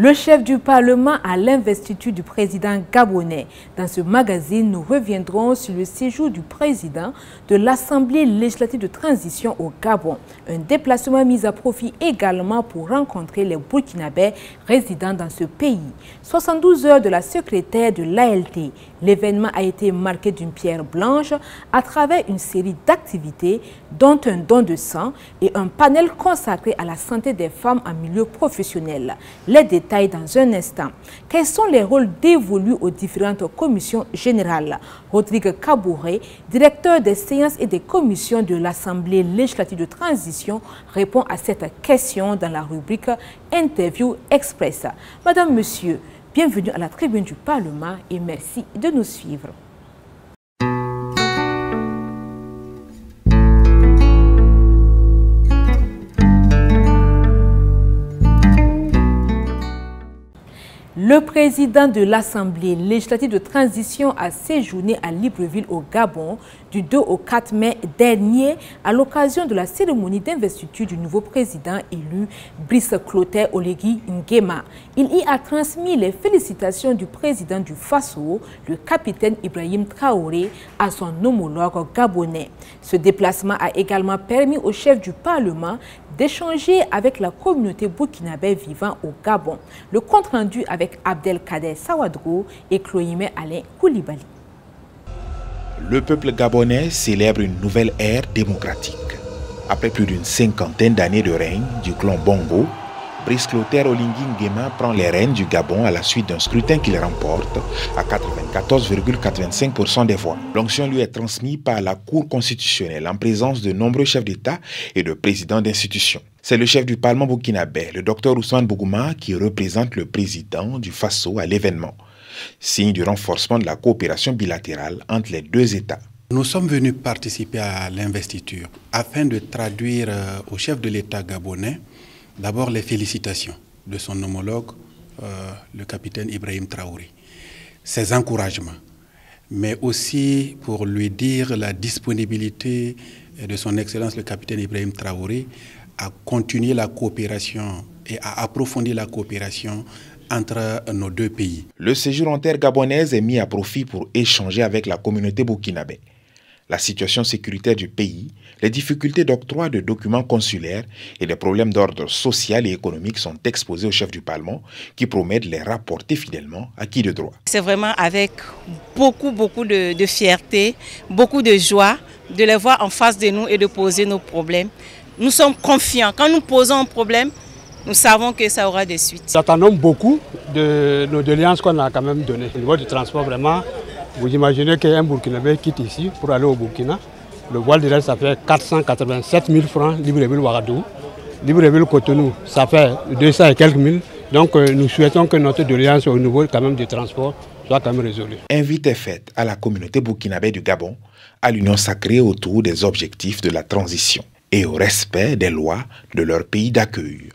Le chef du Parlement à l'investiture du président gabonais. Dans ce magazine, nous reviendrons sur le séjour du président de l'Assemblée législative de transition au Gabon. Un déplacement mis à profit également pour rencontrer les Burkinabés résidant dans ce pays. 72 heures de la secrétaire de l'ALT. L'événement a été marqué d'une pierre blanche à travers une série d'activités, dont un don de sang et un panel consacré à la santé des femmes en milieu professionnel. Les détails dans un instant. Quels sont les rôles dévolus aux différentes commissions générales? Rodrigue Kabouré, directeur des séances et des commissions de l'Assemblée législative de transition, répond à cette question dans la rubrique Interview Express. Madame, Monsieur, bienvenue à la tribune du Parlement et merci de nous suivre. Le président de l'Assemblée législative de transition a séjourné à Libreville au Gabon du 2 au 4 mai dernier à l'occasion de la cérémonie d'investiture du nouveau président élu Brice Clotaire Oligui Nguema. Il y a transmis les félicitations du président du Faso, le capitaine Ibrahim Traoré, à son homologue gabonais. Ce déplacement a également permis au chef du Parlement d'échanger avec la communauté burkinabé vivant au Gabon. Le compte-rendu avec Abdelkader Sawadrou et Chloïmé Alain Koulibaly. Le peuple gabonais célèbre une nouvelle ère démocratique. Après plus d'une cinquantaine d'années de règne du clan Bongo, Brice Clotaire Oligui Nguema prend les rênes du Gabon à la suite d'un scrutin qu'il remporte à 94,85% des voix. L'onction lui est transmise par la Cour constitutionnelle en présence de nombreux chefs d'État et de présidents d'institutions. C'est le chef du Parlement burkinabé, le Dr Ousmane Bougouma, qui représente le président du Faso à l'événement, signe du renforcement de la coopération bilatérale entre les deux États. Nous sommes venus participer à l'investiture afin de traduire au chef de l'État gabonais d'abord les félicitations de son homologue, le capitaine Ibrahim Traoré, ses encouragements, mais aussi pour lui dire la disponibilité de son Excellence le capitaine Ibrahim Traoré à continuer la coopération et à approfondir la coopération entre nos deux pays. Le séjour en terre gabonaise est mis à profit pour échanger avec la communauté burkinabé. La situation sécuritaire du pays, les difficultés d'octroi de documents consulaires et les problèmes d'ordre social et économique sont exposés au chef du Parlement qui promet de les rapporter fidèlement à qui de droit. C'est vraiment avec beaucoup de fierté, beaucoup de joie de les voir en face de nous et de poser nos problèmes. Nous sommes confiants. Quand nous posons un problème, nous savons que ça aura des suites. Nous attendons beaucoup de nos doléances qu'on a quand même données. Au niveau du transport, vraiment, vous imaginez qu'un Burkinabé quitte ici pour aller au Burkina. Le voile direct, ça fait 487 000 francs, Libreville-Ouagadougou. Libreville-Cotonou, ça fait 200 et quelques mille. Donc nous souhaitons que notre doléance au niveau quand même du transport soit quand même résolue. Invite est faite à la communauté burkinabé du Gabon, à l'union sacrée autour des objectifs de la transition et au respect des lois de leur pays d'accueil.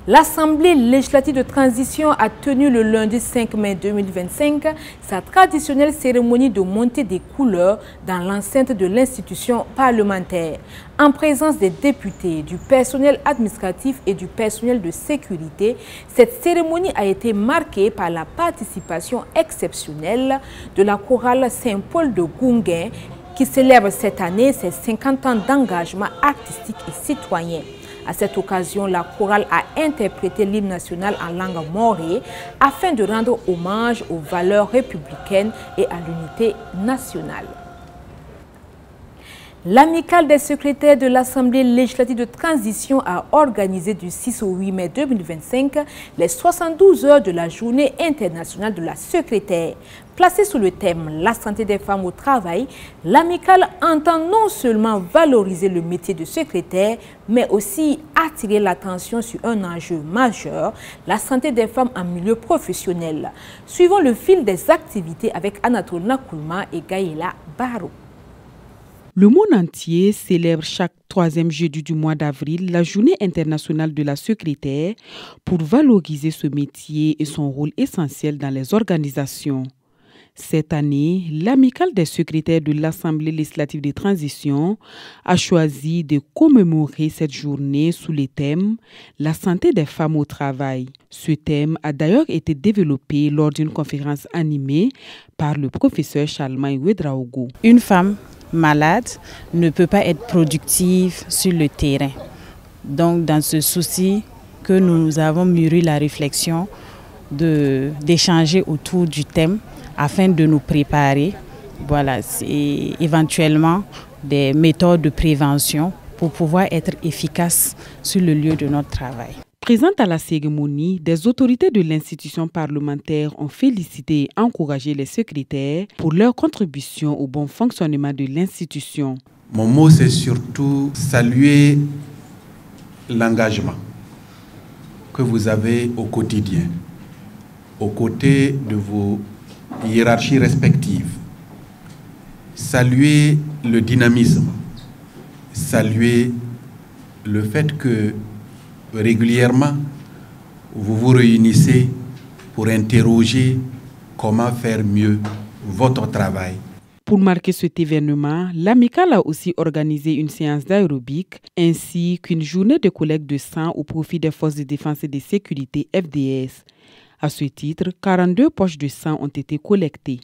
L'Assemblée législative de transition a tenu le lundi 5 mai 2025 sa traditionnelle cérémonie de montée des couleurs dans l'enceinte de l'institution parlementaire. En présence des députés, du personnel administratif et du personnel de sécurité, cette cérémonie a été marquée par la participation exceptionnelle de la chorale Saint-Paul de Gounguin qui célèbre cette année ses 50 ans d'engagement artistique et citoyen. À cette occasion, la chorale a interprété l'hymne national en langue morée afin de rendre hommage aux valeurs républicaines et à l'unité nationale. L'amicale des secrétaires de l'Assemblée législative de transition a organisé du 6 au 8 mai 2025 les 72 heures de la journée internationale de la secrétaire. Placée sous le thème « La santé des femmes au travail », l'amicale entend non seulement valoriser le métier de secrétaire, mais aussi attirer l'attention sur un enjeu majeur, la santé des femmes en milieu professionnel. Suivons le fil des activités avec Anatole Nakoulma et Gaïla Barou. Le monde entier célèbre chaque troisième jeudi du mois d'avril la journée internationale de la secrétaire pour valoriser ce métier et son rôle essentiel dans les organisations. Cette année, l'amicale des secrétaires de l'Assemblée législative de transition a choisi de commémorer cette journée sous le thème « La santé des femmes au travail ». Ce thème a d'ailleurs été développé lors d'une conférence animée par le professeur Charlemagne Ouedraogo. Une femme malade ne peut pas être productive sur le terrain. Donc, dans ce souci que nous avons mûri la réflexion d'échanger autour du thème afin de nous préparer, voilà, c'est éventuellement des méthodes de prévention pour pouvoir être efficaces sur le lieu de notre travail. Présente à la cérémonie, des autorités de l'institution parlementaire ont félicité et encouragé les secrétaires pour leur contribution au bon fonctionnement de l'institution. Mon mot, c'est surtout saluer l'engagement que vous avez au quotidien, aux côtés de vos hiérarchies respectives. Saluer le dynamisme, saluer le fait que régulièrement vous vous réunissez pour interroger comment faire mieux votre travail. Pour marquer cet événement, l'amicale a aussi organisé une séance d'aérobic ainsi qu'une journée de collecte de sang au profit des forces de défense et de sécurité FDS. À ce titre, 42 poches de sang ont été collectées.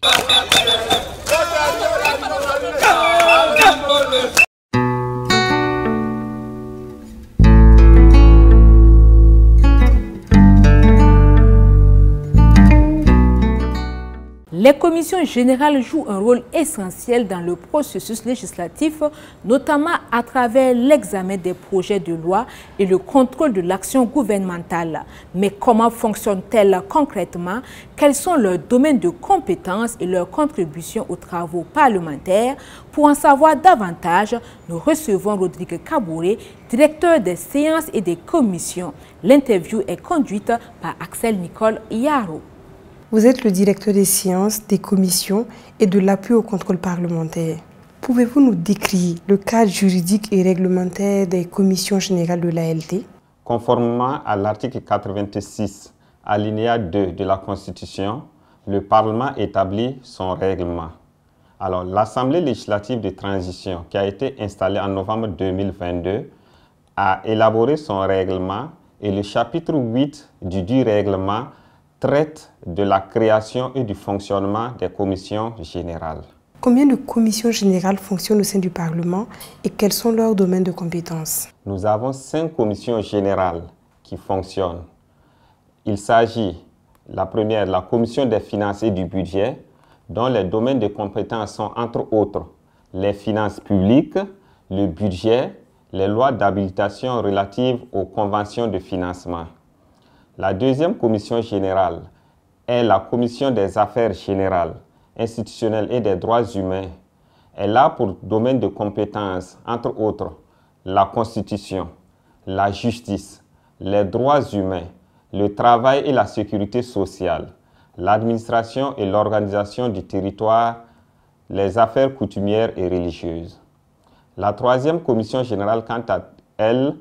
Les commissions générales jouent un rôle essentiel dans le processus législatif, notamment à travers l'examen des projets de loi et le contrôle de l'action gouvernementale. Mais comment fonctionnent-elles concrètement? Quels sont leurs domaines de compétences et leurs contributions aux travaux parlementaires? Pour en savoir davantage, nous recevons Rodrigue Kabouré, directeur des séances et des commissions. L'interview est conduite par Axel Nicole Yaro. Vous êtes le directeur des séances, des commissions et de l'appui au contrôle parlementaire. Pouvez-vous nous décrire le cadre juridique et réglementaire des commissions générales de l'ALT? Conformément à l'article 86, alinéa 2 de la Constitution, le Parlement établit son règlement. Alors, l'Assemblée législative de transition, qui a été installée en novembre 2022, a élaboré son règlement et le chapitre 8 du règlement traite de la création et du fonctionnement des commissions générales. Combien de commissions générales fonctionnent au sein du Parlement et quels sont leurs domaines de compétences? Nous avons 5 commissions générales qui fonctionnent. Il s'agit, la première, la commission des finances et du budget, dont les domaines de compétences sont entre autres les finances publiques, le budget, les lois d'habilitation relatives aux conventions de financement. La deuxième commission générale est la commission des affaires générales, institutionnelles et des droits humains. Elle a pour domaine de compétences, entre autres, la Constitution, la justice, les droits humains, le travail et la sécurité sociale, l'administration et l'organisation du territoire, les affaires coutumières et religieuses. La troisième commission générale, quant à elle,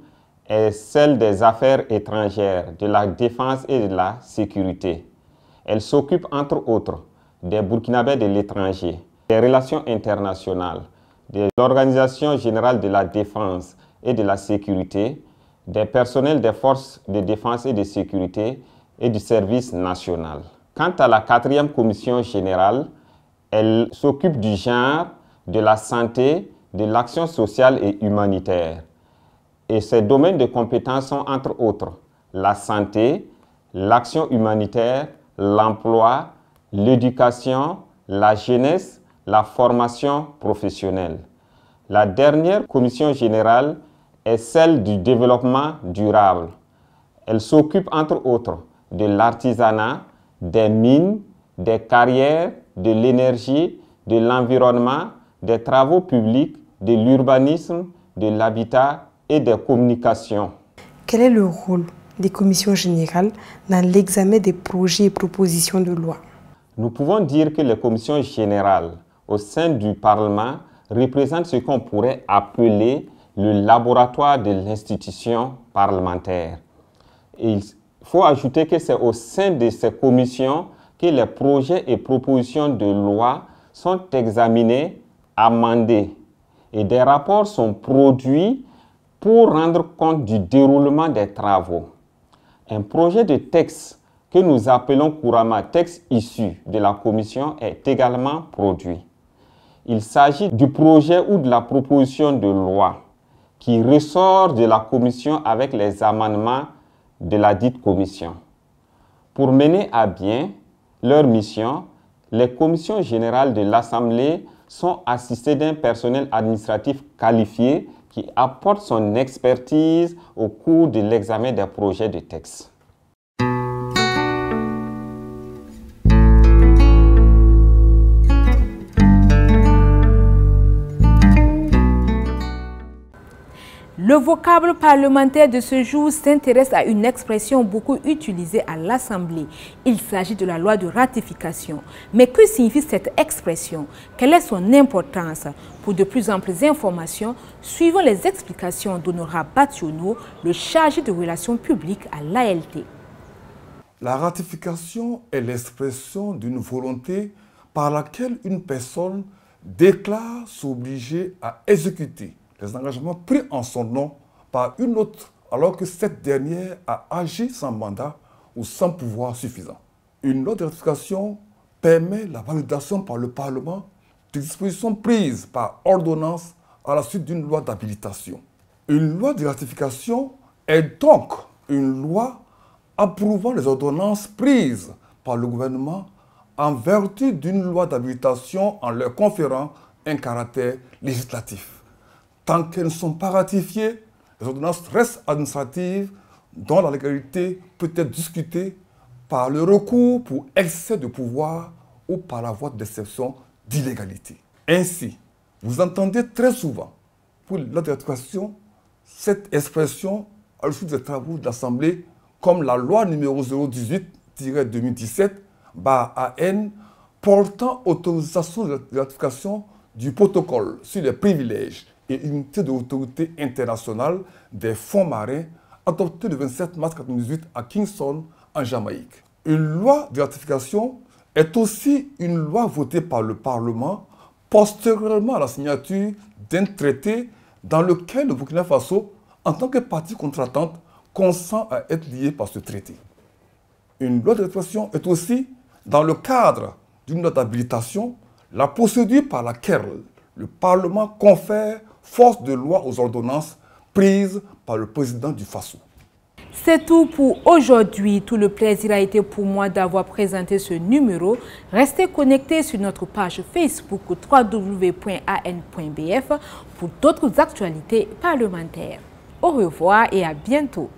est celle des affaires étrangères, de la défense et de la sécurité. Elle s'occupe entre autres des Burkinabés de l'étranger, des relations internationales, de l'Organisation générale de la défense et de la sécurité, des personnels des forces de défense et de sécurité et du service national. Quant à la quatrième commission générale, elle s'occupe du genre, de la santé, de l'action sociale et humanitaire. Et ces domaines de compétences sont entre autres la santé, l'action humanitaire, l'emploi, l'éducation, la jeunesse, la formation professionnelle. La dernière commission générale est celle du développement durable. Elle s'occupe entre autres de l'artisanat, des mines, des carrières, de l'énergie, de l'environnement, des travaux publics, de l'urbanisme, de l'habitat et des communications. Quel est le rôle des commissions générales dans l'examen des projets et propositions de loi? Nous pouvons dire que les commissions générales au sein du Parlement représentent ce qu'on pourrait appeler le laboratoire de l'institution parlementaire. Et il faut ajouter que c'est au sein de ces commissions que les projets et propositions de loi sont examinés, amendés et des rapports sont produits pour rendre compte du déroulement des travaux. Un projet de texte que nous appelons couramment texte issu de la commission est également produit. Il s'agit du projet ou de la proposition de loi qui ressort de la commission avec les amendements de la dite commission. Pour mener à bien leur mission, les commissions générales de l'Assemblée sont assistées d'un personnel administratif qualifié qui apporte son expertise au cours de l'examen des projets de texte. Le vocable parlementaire de ce jour s'intéresse à une expression beaucoup utilisée à l'Assemblée. Il s'agit de la loi de ratification. Mais que signifie cette expression? Quelle est son importance? Pour de plus amples informations, suivons les explications d'Honorable Bationo, le chargé de relations publiques à l'ALT. La ratification est l'expression d'une volonté par laquelle une personne déclare s'obliger à exécuter les engagements pris en son nom par une autre alors que cette dernière a agi sans mandat ou sans pouvoir suffisant. Une loi de ratification permet la validation par le Parlement des dispositions prises par ordonnance à la suite d'une loi d'habilitation. Une loi de ratification est donc une loi approuvant les ordonnances prises par le gouvernement en vertu d'une loi d'habilitation en leur conférant un caractère législatif. Tant qu'elles ne sont pas ratifiées, les ordonnances restent administratives dont la légalité peut être discutée par le recours pour excès de pouvoir ou par la voie d'exception d'illégalité. Ainsi, vous entendez très souvent, pour la ratification, cette expression à l'issue des travaux de l'Assemblée comme la loi numéro 018-2017-AN portant autorisation de ratification du protocole sur les privilèges et unité de l'autorité internationale des fonds marins adopté le 27 mars 1998 à Kingston, en Jamaïque. Une loi de ratification est aussi une loi votée par le Parlement postérieurement à la signature d'un traité dans lequel le Burkina Faso, en tant que partie contractante, consent à être lié par ce traité. Une loi de ratification est aussi, dans le cadre d'une loi d'habilitation, la procédure par laquelle le Parlement confère force de loi aux ordonnances prises par le président du Faso. C'est tout pour aujourd'hui. Tout le plaisir a été pour moi d'avoir présenté ce numéro. Restez connectés sur notre page Facebook www.an.bf pour d'autres actualités parlementaires. Au revoir et à bientôt.